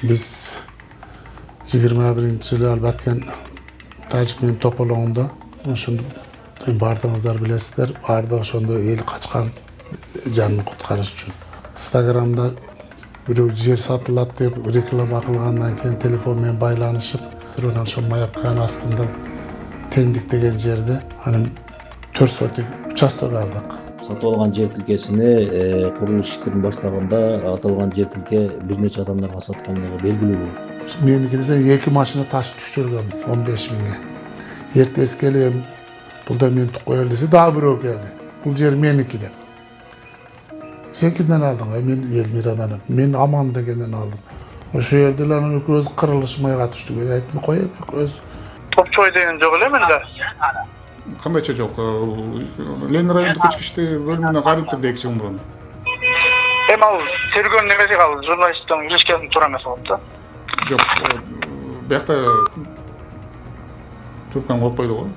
Biz 21-yılı albatken Tacikmen topologunda oşonda bardığınızlar bilesizler. Barda oşonda el kaçkan canını kutkarış üçün. Instagramda bir yer satılat dep reklama kılgandan keyin telefon bilen baylanışıp ondan şo mayapkanın astında Tendik деген жерде анын 4 сотик участок алдык. Сатып алган жер тилкесини курулуш иштерин баштаганда аталган жер тилке бир нече адамдарга саткандыгы белгилүү болот. Меники десе 2 машина таш түшүргөнбүз 15 миңге. Эртеси келем бул да мен коелу десе дагы бирөө келди. Бул жер меники деп. Сен кимден алдың? Мен Элмирадан. Мен Аман дегенден алдым. Ошо жерде эле анын көз кырылышмай катыштык. Айтмай коеюн көз. Топчой деген жок эле менде. Кандайча жок? Ленин райондук ички иштер бөлүмүнө кайрылыптыр 2 жыл мурун. Ал тергөөнүн эмеси калды, журналисттин киришкен туура эмес болуп да. Жок, биякта түркмөн коркпойду го.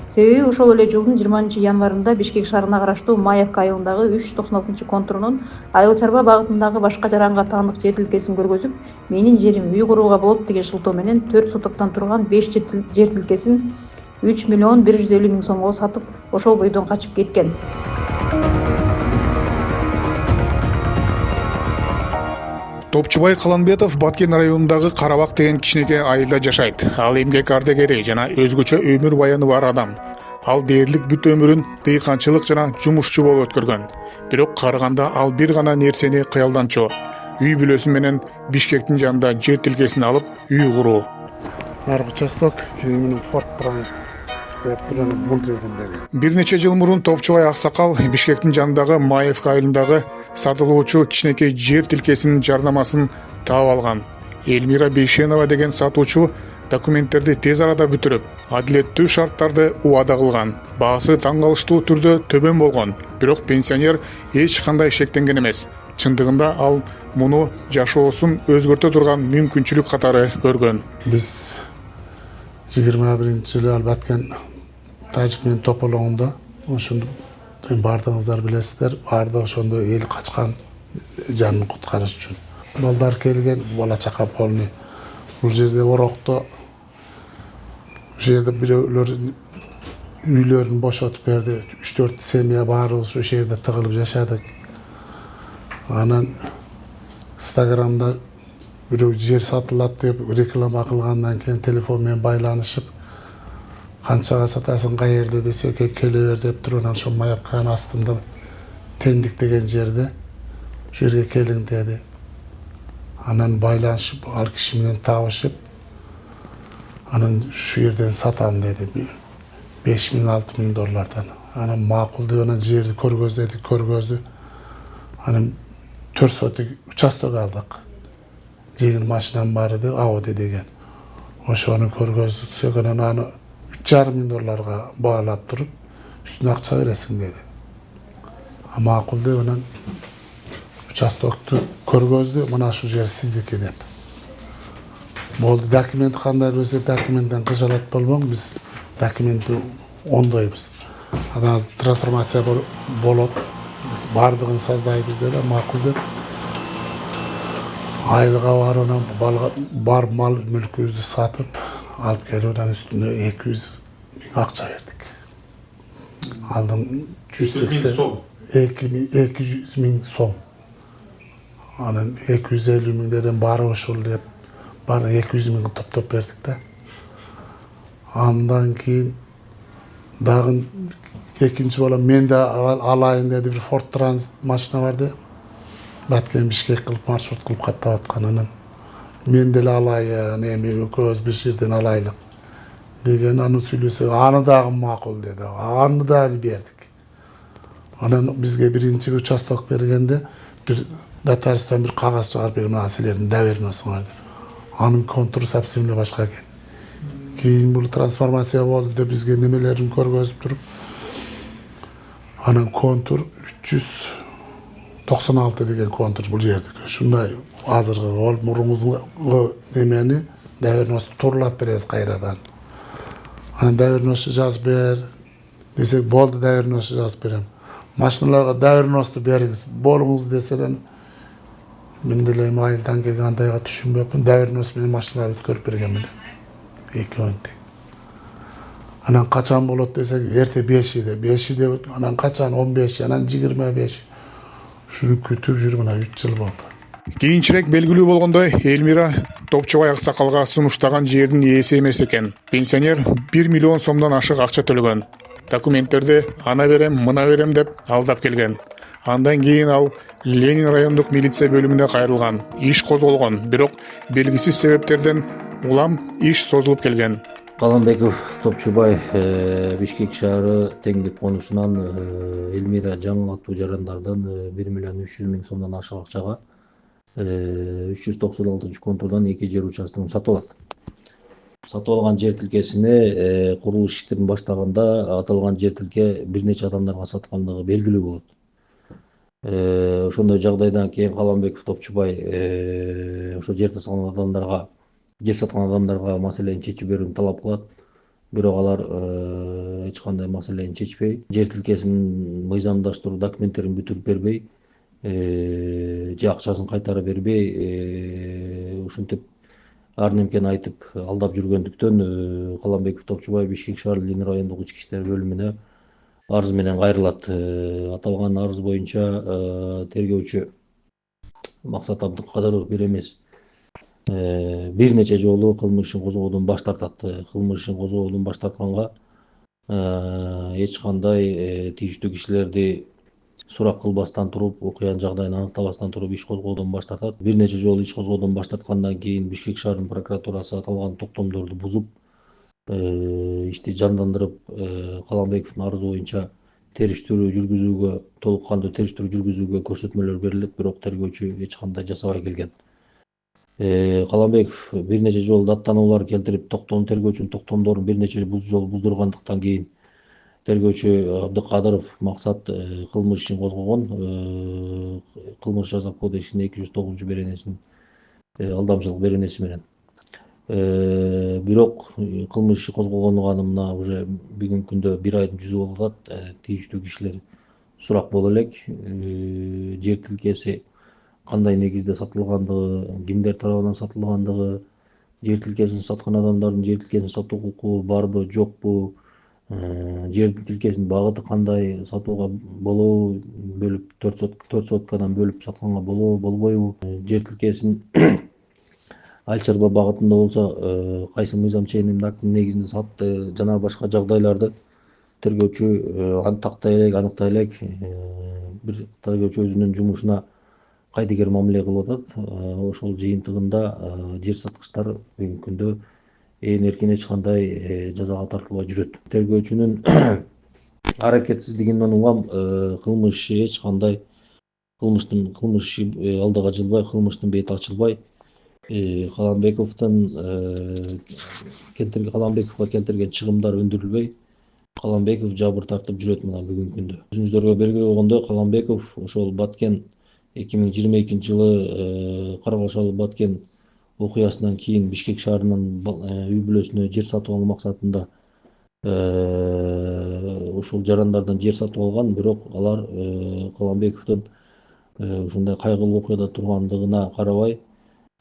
Себеби ошол эле жылдын 20-январында Бишкек шаарына караштуу Маевка айылындагы 396-контурунун Айыл чарба багытындагы башка жаранга таандык жер тилкесин көргөзүп, менин жерим үй курууга болот деген шылтоо менен 4 сотоктон турган 5 жер тилкесин 3 миллион 150 миң сомго сатып, ошол бойдон качып кеткен. Топчубай Каланбетов Баткен районундагы Карабак деген кичинекей айылда жашайт. Ал эмгек ардагери жана өзгөчө өмүр баяны бар адам. Ал дээрлик бүт өмүрүн дыйканчылык жана жумушчу болуп өткөргөн. Бирок карыганда ал бир гана нерсени кыялданчу. Үй бүлөсү менен Бишкектин жанында жер тилкесин алып, үй куруу. Нарбы участок менин Форт Транс деп турган бул жерден бери. Бир нече жыл мурун Топчубай аксакал Бишкектин жанындагы Маевка айылындагы сатылуучу кичинекей жер тилкесинин жарнамасын таап алган. Элмира Бейшенова деген сатуучу документтерди тез арада бүтүрүп, адилеттүү шарттарды убада кылган. Баасы таң калыштуу түрдө төбөн болгон. Бирок пенсионер эч кандай шектенген эмес. Чындыгында ал муну жашоосун өзгөртө турган мүмкүнчүлүк катары көргөн. Biz 21-yılı albatken Tacikmen topologunda oşonda bardığınızlar bilesizler. Barda oşonda el kaçkan canını kutkarış üçün. Balдар kelgen bala çaka polni. Bul jerde orokto bu jerde biröөлөр үйлөрүн бошотуп берди. 3-4 семья барыбыз ошол жерде тыгылып жашадык. Анан Instagramda birөө жер сатылат деп реклама кылгандан кийин телефон менен байланышып, канчага сатасың, кай жерде десе, келе бер деп туруп, анан ошо Маевканын астында Тендик деген жерде ошол жерге келиң деди. Анан байланышып, ал киши менен табышып, анан ушул жерден сатам деди. 5 миң 6 миң доллардан. Анан макул деп анан жерди көргөздү. Анан 4 сотик участок алдык. Жеңил машинам бар эди, Audi деген. Ошону көргөзсөк, анан аны 3,5 миң долларга баалап туруп, үстүнө акча бересиң деди. Макул деп анан участокту көргөздү, мына ушул жер сиздики деп. Болду, документ кандай болсо документтен кыжалат болбоң, биз документти ондойбуз. Анан трансформация болот, биз бардыгын создайбыз деди, макул деп. Айылга барып, анан бар мал мүлкүбүздү сатып, алып келип, анан үстүнө 200 миң акча бердик. Алдым 200 миң сом. Анан 250 миңден бары ушул деп, бары 200 миң топтоп бердик да. Андан кийин дагы экинчи балам мен да алайын деди, бир Форт Транс машина барды. Баткен Бишкек кылып маршрут кылып каттап аткан, анан мен деле алайын, эми экөөбүз бир жерден алайлык деген, аны сүйлөсө, аны дагы макул деди. Аны дагы бердик. Анан бизге биринчи участок бергенде бир нотариустан бир кагаз чыгарып берген, мына силердин доверенностуңар деп. Анын контуру совсем эле башка экен. Кийин бул трансформация болду деп бизге немелерин көргөзүп туруп, анан контур 396 деген контур бул жердики. Ушундай азыркы ол мурунку немени доверенносту турлап беребиз кайрадан. Анан доверенносту жазып бер десек, болду, доверенносту жазып берем. Машиналарга доверенносту бериңиз, болуңуз десе, Мен деле майылдан келген андайга түшүнбөпмүн. Дәвирнос менен машиналар өткөрүп берген менен. 2 önte. Anan kaçan bolot desek erte 5'de anan kaçan 15, anan 25. Şunu kütüp жүргөнө 3 жыл болду. Кийинчерээк белгилүү болгондой, Элмира Топчубай аксакалга сунуштаган жердин ээси эмес экен. Пенсионер 1 миллион сомдон ашык акча төлөгөн. Документтерди ана берем, мына берем деп алдап келген. Андан кийин ал Ленин райондук милиция бөлүмүнө кайрылган. Иш козголгон, бирок белгисиз себептерден улам иш созулуп келген. Каланбеков Топчубай Бишкек шаары теңдик конушунан Элмира жаңыл аттуу жарандардан 1 миллион 300 миң сомдон ашык акчага 396 контурдан 2 жер участогун сатып алат. Сатып алган жер тилкесине курулуш иштерин баштаганда аталган жер тилке бир нече адамдарга саткандыгы белгилүү болот. Ошондой жагдайдан кийин Каланбеков Топчубай ошо жер саткан адамдарга маселени чечип берүүнү талап кылат. Бирок алар эч кандай маселени чечпей, жер тилкесин мыйзамдаштыруу документтерин бүтүрүп бербей, же акчасын кайтарып бербей, ушинтип ар немкени айтып алдап жүргөндүктөн Каланбеков Топчубай Бишкек шаар Ленин райондук ички иштер бөлүмүнө арыз менен кайрылат. Аталган арыз боюнча тергөөчү Максат Абдыкадыров бир эмес бир нече жолу кылмыш ишин козгоодон баш тартат. Кылмыш ишин козгоодон баш тартканга эч кандай тийиштүү кишилерди сурак кылбастан туруп, окуянын жагдайын аныктабастан туруп иш козгоодон баш тартат. Бир нече жолу иш козгоодон баш тарткандан кийин Бишкек шаарынын прокуратурасы аталган токтомдорду бузуп, ишти жандандырып, Каланбековдун арызы боюнча териштирүү жүргүзүүгө, толук кандуу териштирүү жүргүзүүгө көрсөтмөлөр берилет, бирок тергөөчү эч кандай жасабай келген. Каланбеков бир нече жолу даттануулар келтирип, тергөөчүнүн токтомдорун бир нече жолу буздургандыктан кийин тергөөчү Абдыкадыров Максат кылмыш ишин козгогон. Кылмыш жазак кодексинин 209 беренесин алдамчылык беренеси менен. Бирок кылмыш иши козгогонуга мына уже бүгүнкү күндө 1 айдын жүзү болуп атат. Тийиштүү кишилер сурак боло элек. Жер тилкеси кандай негизде сатылгандыгы, кимдер тарабынан сатылгандыгы, жер тилкесин саткан адамдардын жер тилкесин сатуу укугу барбы, жокпу, жер тилкесинин багыты кандай, сатууга болобу, бөлүп 4 соткадан бөлүп сатканга болобу, болбойбу, жер тилкесин айыл чарба багытында болсо кайсы мыйзам ченемдин актынын негизинде сатты, жана башка жагдайларды тергөөчү аныктай элек. Бир тергөөчү өзүнүн жумушуна кайдыгер мамиле кылып атат. Ошол жыйынтыгында жер саткычтар бүгүнкү күндө эркин эч кандай жазага тартылбай жүрөт. Тергөөчүнүн аракетсиздигинен улам кылмыш иши эч кандай кылмыш иши алдыга жылбай, кылмыштын бети ачылбай, Каланбековго келтирген чыгымдар өндүрүлбөй, Каланбеков жабыр тартып жүрөт мына бүгүнкү күндө. Өзүңүздөргө белгилүү болгондой, Каланбеков ошол Баткен 2022 жылы Кара Шалы Баткен окуясынан кийин Бишкек шаарынын үй бүлөсүнө жер сатып алуу максатында ушул жарандардан жер сатып алган, бирок алар Каланбековдун ушундай кайгылуу окуяда тургандыгына карабай,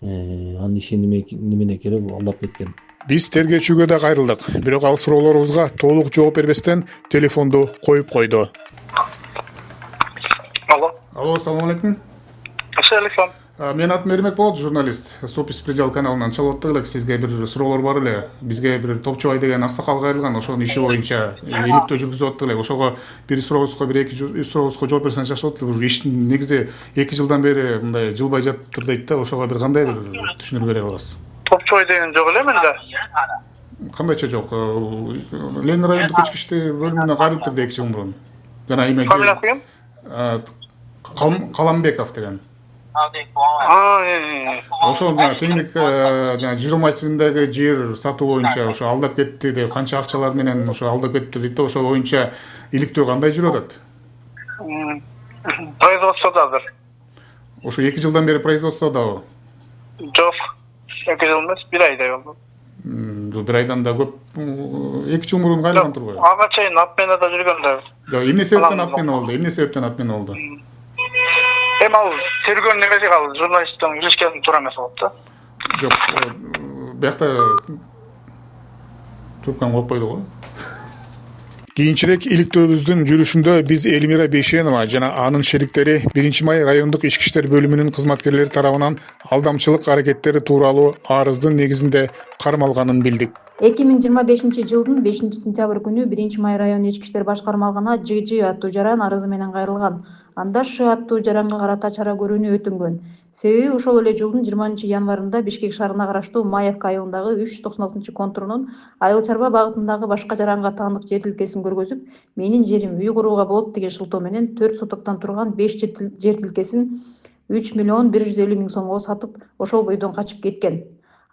анын иши немене кереп алдап кеткен. Биз тергөөчүгө да кайрылдык, бирок ал суроолорубузга толук жооп бербестен телефонду коюп койду. Алло, салам алейкум. Ассалейкум. Мен атым Эрмек болот, журналист. Стопис Предел каналынан чалып аттык элек, сизге бир суроолор бар эле. Бизге бир Топчубай деген аксакал кайрылган, ошонун иши боюнча иликтөө жүргүзүп аттык элек. Ошого бир сурообузга, бир эки сурообузга жооп берсеңиз жакшы болот эле. Ушу иштин негизи 2 жылдан бери мындай жылбай жатыптыр дейт да, ошого бир кандай бир түшүнүк бере аласыз? Топчубай деген жок эле менде. Кандайча жок? Ленин райондук ички иштер бөлүмүнө кайрылыптыр 2 жыл мурун. Жана эме Фамилиясы ким? Каланбеков деген. Ошол теңдик жыл майсырындагы жер сатуу боюнча ошо алдап кетти деп, канча акчалар менен ошо алдап кетти дейт да, ошол боюнча иликтөө кандай жүрүп атат? Производстводо азыр. Ошо 2 жылдан бери производстводобу? Жок. 2 жыл эмес, 1 айдай болду. 1 айдан да көп. 2 жыл мурун кайрылган турбайбы? Ага чейин отменада жүргөн да. Эмне себептен отмена болду? Эми Эми ал тергөөнүн немеси калды, журналисттин киришкен туура эмес болот да. Жок, биякта трубканы коюп койду го. Кийинчерээк иликтөөбүздүн жүрүшүндө биз Элмира Бейшенова жана анын шериктери 1-Май райондук ички иштер бөлүмүнүн кызматкерлери тарабынан алдамчылык аракеттери тууралуу арыздын негизинде кармалганын билдик. 2025 жылдын 5 сентябрь күнү 1-Май район ички иштер башкармалыгына ЖЖ аттуу жаран арызы менен кайрылган. Анда Ш аттуу жаранга карата чара көрүүнү өтүнгөн. Себеби ошол эле жылдын 20 январында Бишкек шаарына караштуу Маевка айылындагы 396 контурунун Айыл чарба багытындагы башка жаранга таандык жер тилкесин көргөзүп, менин жерим үй курууга болот деген шылтоо менен 4 сотоктон турган 5 жер тилкесин 3.150.000 сомго сатып, ошол бойдон качып кеткен.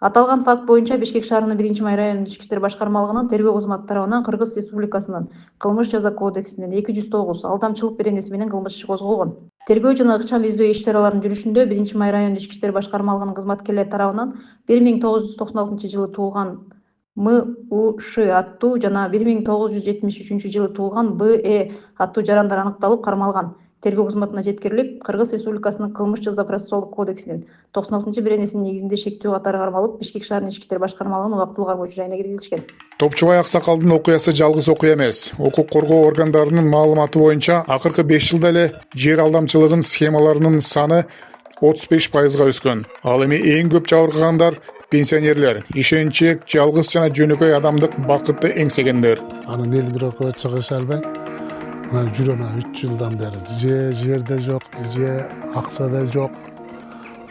Аталган факт боюнча Бишкек шаарынын 1-Май район ички иштер башкармалыгынын тергөө кызматы тарабынан Кыргыз Республикасынын Кылмыш жаза кодексинин 209 алдамчылык беренеси менен кылмыш иши козголгон. Тергөө жана ыкчам издөө иш чараларынын жүрүшүндө 1-Май район ички иштер башкармалыгынын кызматкерлери тарабынан 1996 жылы туулган МУШ аттуу жана 1973 жылы туулган БЭ аттуу жарандар аныкталып кармалган. Тергөө кызматына жеткирилип, Кыргыз Республикасынын Кылмыш жаза процессуалдык кодексинин 96-беренесинин негизинде шектөө катары кармалып, Бишкек шаарынын ички иштер башкармалыгынын убактылуу кармоочу жайына киргизишкен. Топчубай Аксакалдын окуясы жалгыз окуя эмес. Укук коргоо органдарынын маалыматы боюнча акыркы 5 жылда эле жер алдамчылыгын схемаларынын саны 35%га өскөн. Ал эми эң көп жабыркагандар пенсионерлер, ишенчек, жалгыз жана жөнөкөй адамдык бакытты эңсегендер. Анын Элмиракөй чыгыша албай, мына жүрөм 3 жылдан бери. Же жерде жок, же акчада жок.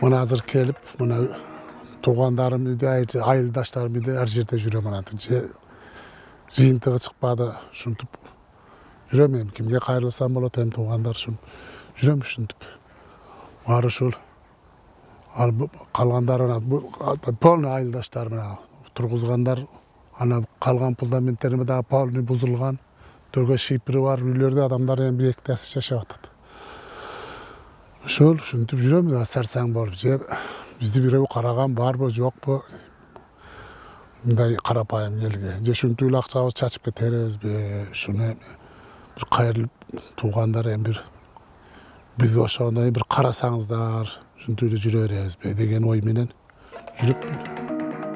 Мына азыр келип, мына туугандарым үйдө, айылдаштарым үйдө ар жерде жүрөм анан. Же жыйынтыгы чыкпады, ушинтип жүрөм. Эми кимге кайрылсам болот, эми туугандар үчүн жүрөм ушинтип. Баары ушул. Ал калгандары полный айылдаштар мына тургузгандар, ана калган фундаменттериме дагы полный бузулган. Төргө шипри бар, үйлөрдө адамдар эми биректеси жашап атат. Ушинтип жүрөм, сарсаң болуп. Же бизди бирөө караган барбы, жокпу? Мындай карапайым элге. Же ушинтип эле акчабызды чачып кетербизби? Ушуну бир кайрылып туугандар эми бир биз ошондой бир карасаңыздар, ушинтип эле жүрө беребизби деген ой менен жүрүп.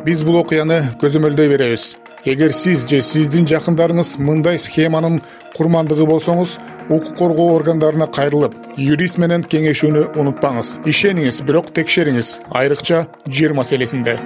Биз бул окуяны көзөмөлдөй беребиз. Эгер сиз же сиздин жакындарыңыз мындай схеманын курмандыгы болсоңуз, укук коргоо органдарына кайрылып, юрист менен кеңешүүнү унутпаңыз. Ишениңиз, бирок текшериңиз, айрыкча жер маселесинде.